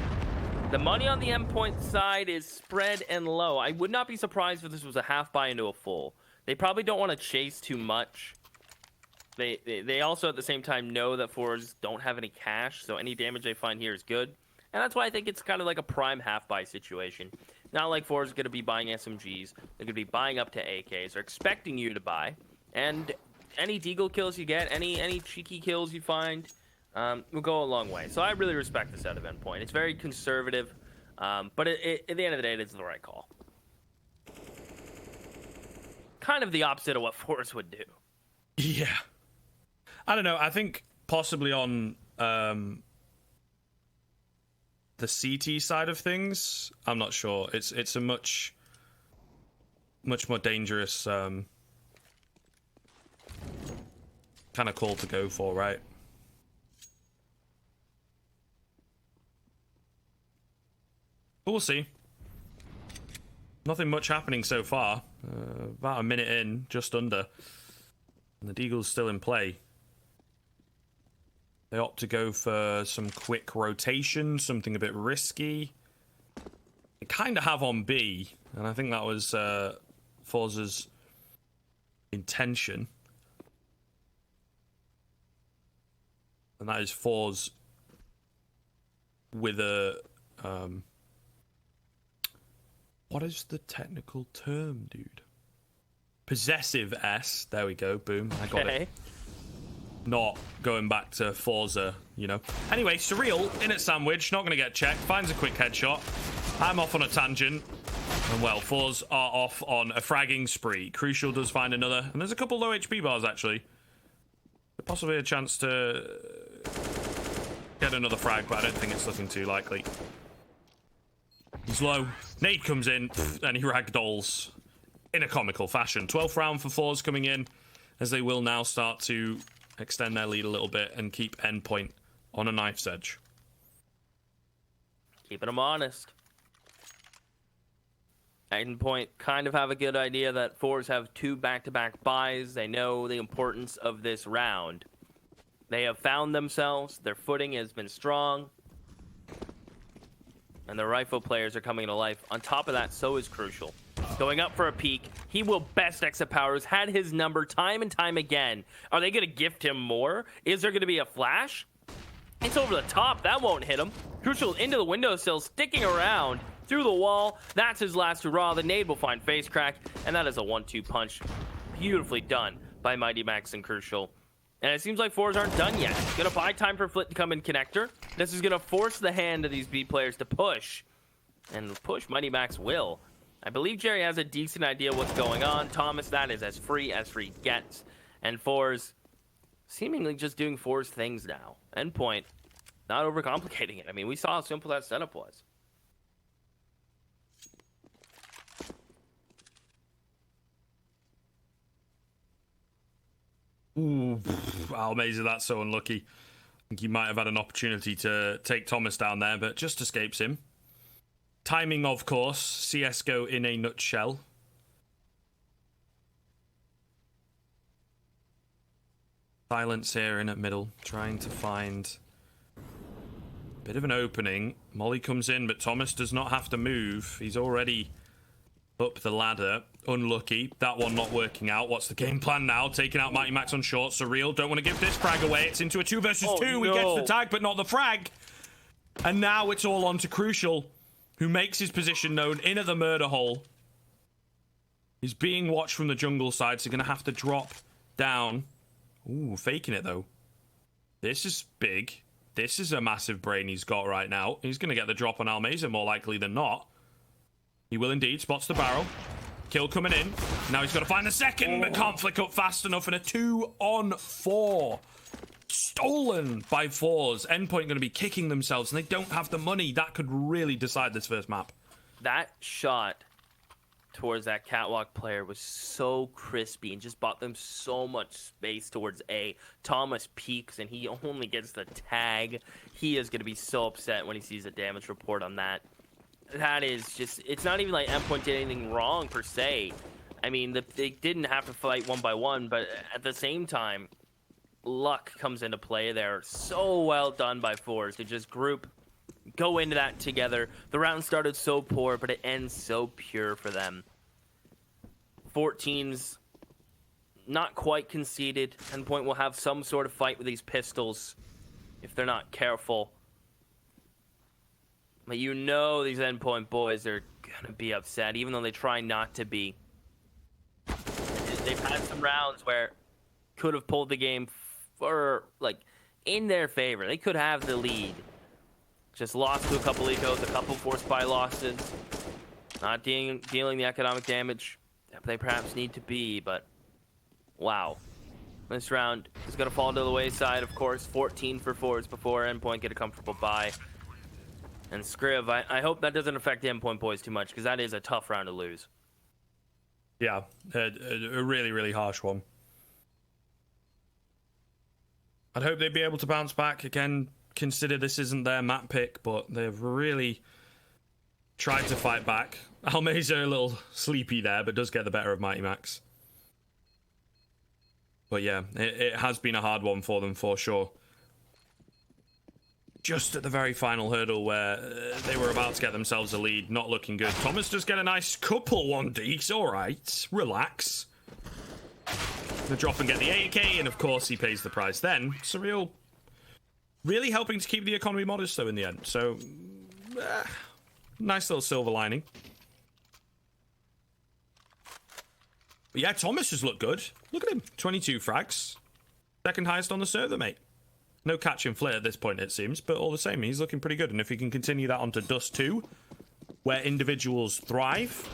the money on the Endpoint side is spread and low. I would not be surprised if this was a half buy into a full. They probably don't want to chase too much. They also at the same time know that forZe don't have any cash, so any damage they find here is good. And that's why I think it's kind of like a prime half buy situation. Not like forZe is going to be buying SMGs. They're going to be buying up to AKs. They're expecting you to buy. And any deagle kills you get, any cheeky kills you find, will go a long way. So I really respect this out of Endpoint. It's very conservative, but at the end of the day, it's the right call. Kind of the opposite of what forZe would do. Yeah. I don't know. I think possibly on the CT side of things, I'm not sure. It's a much more dangerous kind of call to go for, right? But we'll see. Nothing much happening so far. About a minute in, just under. And the Deagle's still in play. They opt to go for some quick rotation, something a bit risky. They kind of have on B, and I think that was forZe's intention. And that is forZe with a... what is the technical term, dude? Possessive S. There we go. Boom. I got it. Not going back to forZe, you know. Anyway, Surreal in at Sandwich. Not going to get checked. Finds a quick headshot. I'm off on a tangent. And, well, forZe are off on a fragging spree. Crucial does find another. And there's a couple low HP bars, actually. Possibly a chance to get another frag, but I don't think it's looking too likely. He's low. Nade comes in, and he ragdolls in a comical fashion. 12th round for forZe coming in, as they will now start to extend their lead a little bit and keep Endpoint on a knife's edge. Keeping them honest. Endpoint kind of have a good idea that forZe have 2 back-to-back buys. They know the importance of this round. They have found themselves. Their footing has been strong. And the rifle players are coming to life. On top of that, so is Crucial. Going up for a peek. He will best exit powers. Had his number time and time again. Are they going to gift him more? Is there going to be a flash? It's over the top. That won't hit him. Crucial into the windowsill, sticking around through the wall. That's his last hurrah. The nade will find face crack. And that is a 1-2 punch. Beautifully done by Mighty Max and Crucial. And it seems like forZe aren't done yet. Gonna buy time for Flit to come in connector. This is gonna force the hand of these B players to push. And push Mighty Max will. I believe Jerry has a decent idea what's going on. Thomas, that is as free gets. And forZe seemingly just doing forZe things now. Endpoint, not overcomplicating it. I mean, we saw how simple that setup was. Ooh, Almeza, that's so unlucky. I think he might have had an opportunity to take Thomas down there, but just escapes him. Timing, of course. CSGO in a nutshell. Silence here in at middle, trying to find a bit of an opening. Molly comes in, but Thomas does not have to move. He's already up the ladder. Unlucky. That one not working out. What's the game plan now? Taking out Mighty Max on short. Surreal. Don't want to give this frag away. It's into a 2 versus 2. No. He gets the tag, but not the frag. And now it's all on to Crucial, who makes his position known in at the murder hole. He's being watched from the jungle side, so going to have to drop down. Ooh, faking it, though. This is big. This is a massive brain he's got right now. He's going to get the drop on Almeza, more likely than not. He will indeed. Spots the barrel. Kill coming in. Now he's got to find the second, but can't flick up fast enough. And a 2-on-4. Stolen by forZe. Endpoint going to be kicking themselves, and they don't have the money. That could really decide this first map. That shot towards that catwalk player was so crispy and just bought them so much space towards A. Thomas peeks, and he only gets the tag. He is going to be so upset when he sees a damage report on that. That is just, it's not even like Endpoint did anything wrong per se. I mean, they didn't have to fight one by one, but at the same time, luck comes into play there. So well done by forZe to just group, go into that together. The round started so poor, but it ends so pure for them. 14's not quite conceded. Endpoint will have some sort of fight with these pistols if they're not careful. But you know these Endpoint boys are going to be upset, even though they try not to be. They've had some rounds where could have pulled the game for, like, in their favor. They could have the lead. Just lost to a couple ecos, a couple forced buy losses. Not dealing the economic damage that they perhaps need to be, but wow. This round is going to fall to the wayside, of course. 14 for forZe before Endpoint get a comfortable buy. And Scriv, I hope that doesn't affect the Endpoint boys too much, because that is a tough round to lose. Yeah, a really, really harsh one. I'd hope they'd be able to bounce back. Again, consider this isn't their map pick, but they've really tried to fight back. Almeza a little sleepy there, but does get the better of Mighty Max. But yeah, it has been a hard one for them for sure. Just at the very final hurdle where they were about to get themselves a lead, not looking good. Thomas does get a nice couple 1Ds. All right, relax. The drop and get the AK, and of course he pays the price then. Surreal really helping to keep the economy modest though in the end. So, nice little silver lining. But yeah, Thomas has looked good. Look at him, 22 frags. Second highest on the server, mate. No catch and flit at this point, it seems, but all the same, he's looking pretty good. And if he can continue that onto Dust 2, where individuals thrive,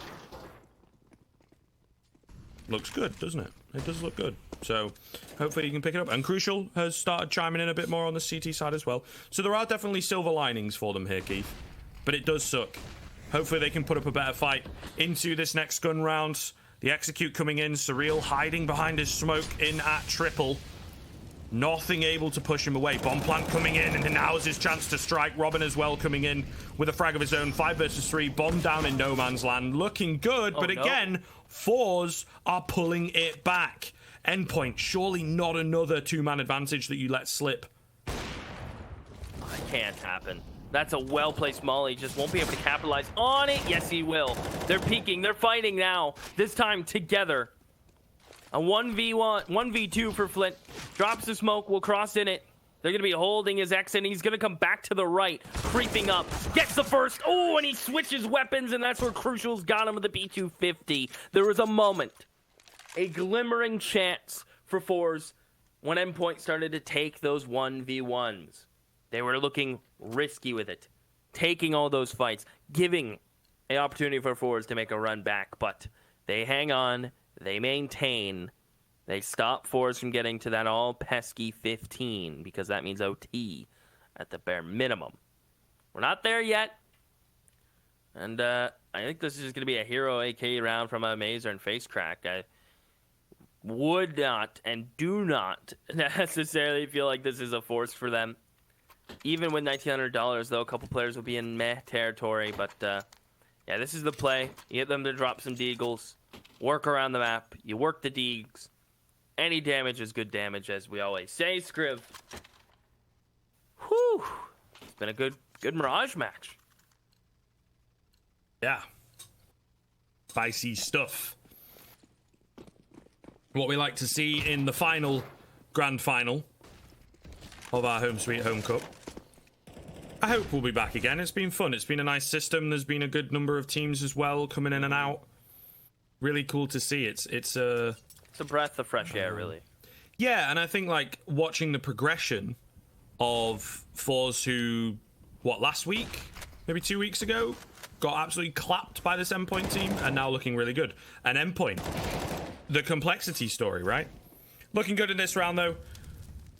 looks good, doesn't it? It does look good. So hopefully he can pick it up. And Crucial has started chiming in a bit more on the CT side as well. So there are definitely silver linings for them here, Keith. But it does suck. Hopefully they can put up a better fight into this next gun round. The execute coming in. Surreal hiding behind his smoke in at triple. Nothing able to push him away. Bomb plant coming in, and now is his chance to strike. Robin as well coming in with a frag of his own. 5 versus 3. Bomb down in no man's land. Looking good, but again, forZe are pulling it back. Endpoint, surely not another 2-man advantage that you let slip. It can't happen. That's a well-placed molly. Just won't be able to capitalize on it. Yes, he will. They're peeking. They're fighting now. This time together. A 1v1, 1v2 for Flint. Drops the smoke, will cross in it. They're going to be holding his X, and he's going to come back to the right, creeping up. Gets the first. Oh, and he switches weapons, and that's where Crucial's got him with the B250. There was a moment, a glimmering chance for forZe when Endpoint started to take those 1v1s. They were looking risky with it, taking all those fights, giving an opportunity for forZe to make a run back, but they hang on. They maintain. They stop forZe from getting to that all pesky 15 because that means OT at the bare minimum. We're not there yet. And I think this is just going to be a hero AK round from a Mazer and Face Crack. I would not and do not necessarily feel like this is a force for them. Even with $1,900, though, a couple players will be in meh territory. But yeah, this is the play. You get them to drop some deagles. Work around the map. You work the deags. Any damage is good damage, as we always say, Scriv. Whew. It's been a good Mirage match. Yeah. Spicy stuff. What we like to see in the grand final of our Home Sweet Home Cup. I hope we'll be back again. It's been fun. It's been a nice system. There's been a good number of teams as well coming in and out. Really cool to see. It's a breath of fresh air, really. Yeah, and I think like watching the progression of forZe who, last week, maybe 2 weeks ago, got absolutely clapped by this Endpoint team, and now looking really good. And Endpoint, the complexity story, right? Looking good in this round though.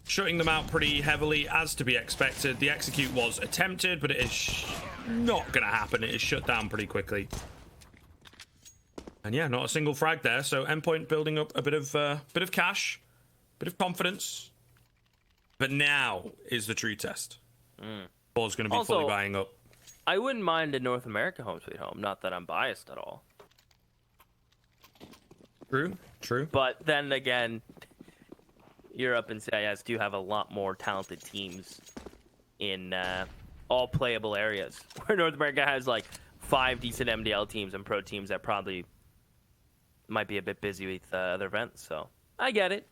Shutting them out pretty heavily, as to be expected. The execute was attempted, but it is not going to happen. It is shut down pretty quickly. And yeah, not a single frag there. So Endpoint building up a bit of cash, bit of confidence. But now is the true test. forZe's going to be also fully buying up. I wouldn't mind a North America Home Sweet Home. Not that I'm biased at all. True. But then again, Europe and CIS do have a lot more talented teams in all playable areas. Where North America has like 5 decent MDL teams and pro teams that probably might be a bit busy with other events, so I get it.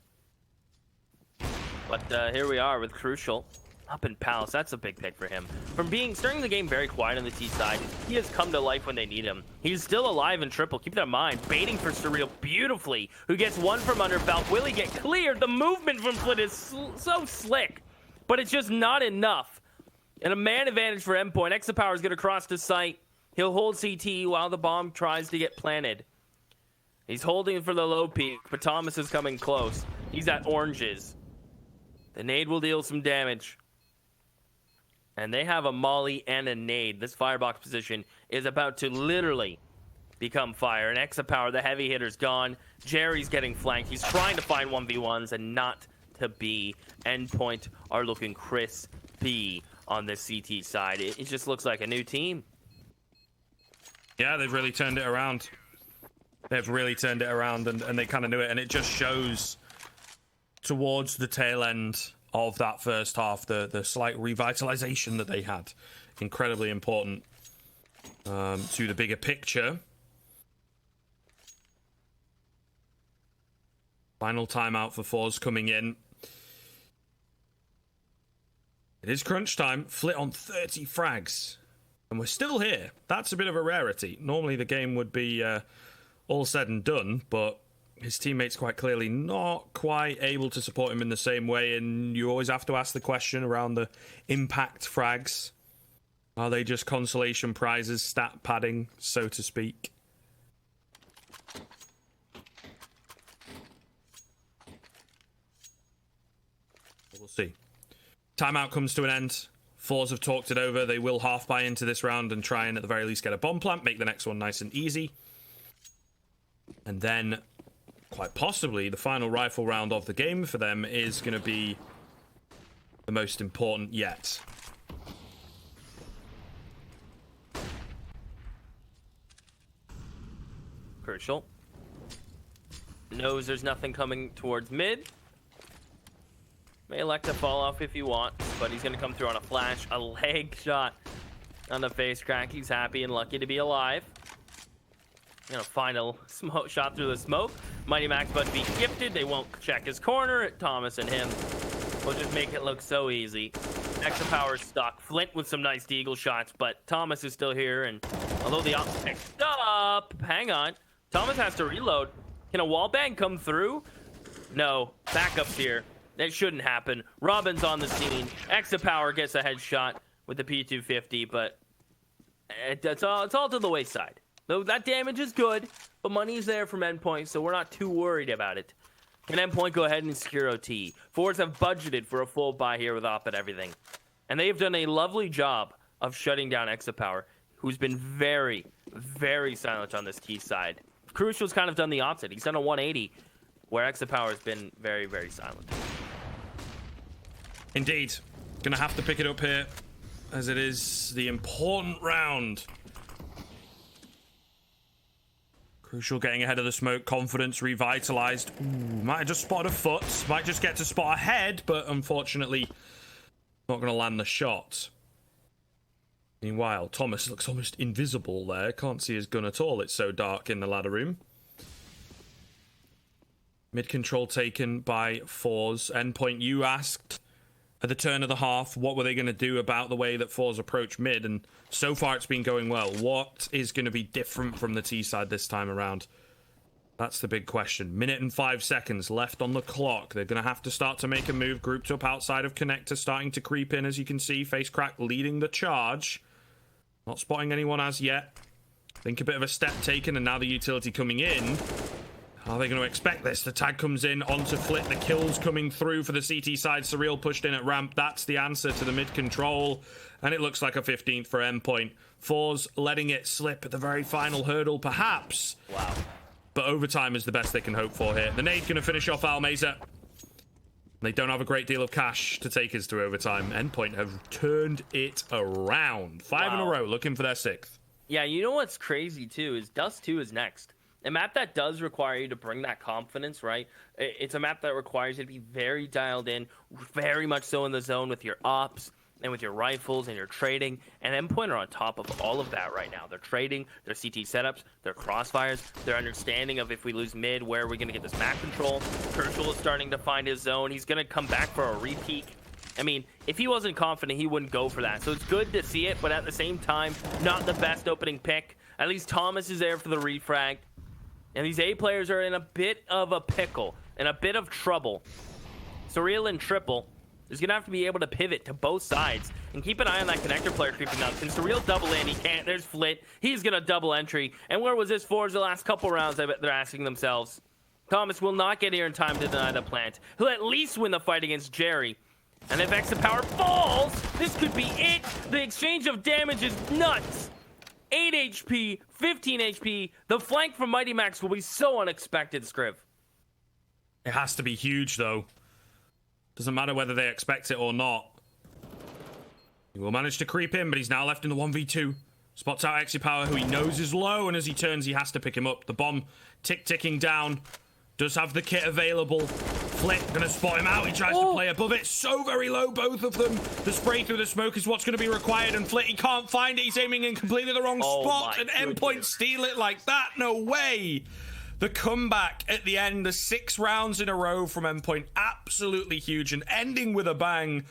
But here we are with Crucial up in Palace. That's a big pick for him. From starting the game very quiet on the T side, he has come to life when they need him. He's still alive in triple. Keep that in mind. Baiting for Surreal beautifully, who gets one from under belt. Will he get cleared? The movement from Flint is so slick, but it's just not enough. And a man advantage for Endpoint. Exapower is going to cross the site. He'll hold CT while the bomb tries to get planted. He's holding for the low peak, but Thomas is coming close. He's at oranges. The nade will deal some damage. And they have a molly and a nade. This firebox position is about to literally become fire. And Exapower, the heavy hitter's gone. Jerry's getting flanked. He's trying to find 1v1s and not to be. Endpoint are looking crispy on the CT side. It just looks like a new team. Yeah, they've really turned it around. They've really turned it around, and they kind of knew it. And it just shows towards the tail end of that first half, the slight revitalization that they had. Incredibly important to the bigger picture. Final timeout for forZe coming in. It is crunch time. Flit on 30 frags. And we're still here. That's a bit of a rarity. Normally the game would be all said and done, but his teammates quite clearly not quite able to support him in the same way, and you always have to ask the question around the impact frags. Are they just consolation prizes, stat padding, so to speak? We'll see. Timeout comes to an end. forZe have talked it over. They will half buy into this round and try and at the very least get a bomb plant, make the next one nice and easy. And then, quite possibly, the final rifle round of the game for them is going to be the most important yet. Crucial. Knows there's nothing coming towards mid. May elect to fall off if you want, but he's going to come through on a flash, a leg shot on the face crack. He's happy and lucky to be alive. Gonna find a smoke shot through the smoke. Mighty Max about to be gifted. They won't check his corner. Thomas and him will just make it look so easy. Extra power stuck. Flint with some nice deagle shots, but Thomas is still here. And although the ops picked up, hang on. Thomas has to reload. Can a wallbang come through? No. Backup's here. That shouldn't happen. Robin's on the scene. Extra power gets a headshot with the P250, but it's all to the wayside. Though that damage is good, but money's there from Endpoint, so we're not too worried about it. Can Endpoint go ahead and secure OT? forZe have budgeted for a full buy here with op and everything. And they have done a lovely job of shutting down Exapower, who's been very, very silent on this T side. Crucial's kind of done the opposite. He's done a 180, where Exapower has been very, very silent. Indeed. Gonna have to pick it up here, as it is the important round. Crucial getting ahead of the smoke, confidence revitalized. Ooh, might have just spotted a foot, might just get to spot a head, but unfortunately not going to land the shot. Meanwhile, Thomas looks almost invisible there, can't see his gun at all, it's so dark in the ladder room. Mid control taken by forZe. Endpoint, you asked at the turn of the half, what were they going to do about the way that forZe approach mid? And so far it's been going well. What is going to be different from the T side this time around? That's the big question. Minute and 5 seconds left on the clock. They're going to have to start to make a move. Grouped up outside of connector, starting to creep in, as you can see. Face crack leading the charge. Not spotting anyone as yet. Think a bit of a step taken, and now the utility coming in. How are they going to expect this? The tag comes in onto Flit. The kills coming through for the CT side. Surreal pushed in at ramp. That's the answer to the mid control. And it looks like a 15th for Endpoint. forZe letting it slip at the very final hurdle, perhaps. Wow. But overtime is the best they can hope for here. The nade going to finish off Almeza. They don't have a great deal of cash to take us to overtime. Endpoint have turned it around. 5 in a row, looking for their 6th. Yeah, you know what's crazy, too, is Dust 2 is next. A map that does require you to bring that confidence, right? It's a map that requires you to be very dialed in, very much so in the zone with your ops and with your rifles and your trading. And Endpoint are on top of all of that right now. They're trading, their CT setups, their crossfires, their understanding of if we lose mid, where are we going to get this map control. Crucial is starting to find his zone. He's going to come back for a repeat. I mean, if he wasn't confident, he wouldn't go for that. So it's good to see it, but at the same time, not the best opening pick. At least Thomas is there for the refrag. And these A players are in a bit of a pickle, in a bit of trouble. Surreal and Triple is going to have to be able to pivot to both sides and keep an eye on that connector player creeping up. Can Surreal double in? He can't. There's Flit. He's going to double entry. And where was this forZe the last couple rounds? I bet they're asking themselves. Thomas will not get here in time to deny the plant. He'll at least win the fight against Jerry. And if Extra Power falls, this could be it. The exchange of damage is nuts. 8 HP, 15 HP. The flank from Mighty Max will be so unexpected, Scriv. It has to be huge, though. Doesn't matter whether they expect it or not. He will manage to creep in, but he's now left in the 1v2. Spots out Power, who he knows is low, and as he turns, he has to pick him up. The bomb ticking down. Does have the kit available. Flit gonna spot him out. He tries to play above it. So very low, both of them. The spray through the smoke is what's going to be required, and Flit, he can't find it. He's aiming in completely the wrong spot, and Endpoint steal it like that. No way. The comeback at the end, the 6 rounds in a row from Endpoint, absolutely huge, and ending with a bang.